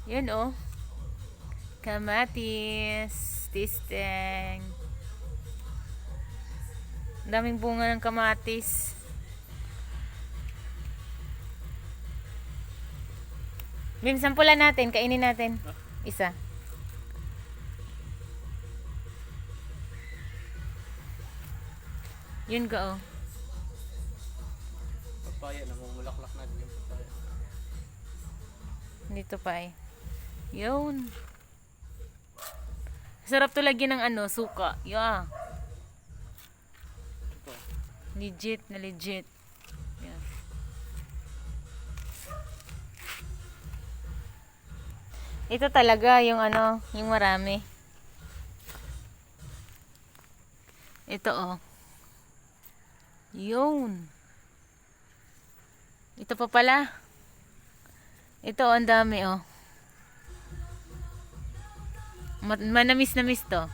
Yun oh. Kamatis. Tisteng. Daming bunga ng kamatis. Bim, sampulan natin. Kainin natin. Isa. Yun ka oh. Papaya, namumulaklak na din yung papaya. Dito pa eh. Yun. Sarap to lagyan ng ano, suka. Yeah. Ito. Legit na legit. Yan. Ito talaga yung ano, yung marami. Ito oh. Yun. Ito pa pala. Ito oh, ang dami oh. Manamis-namis to.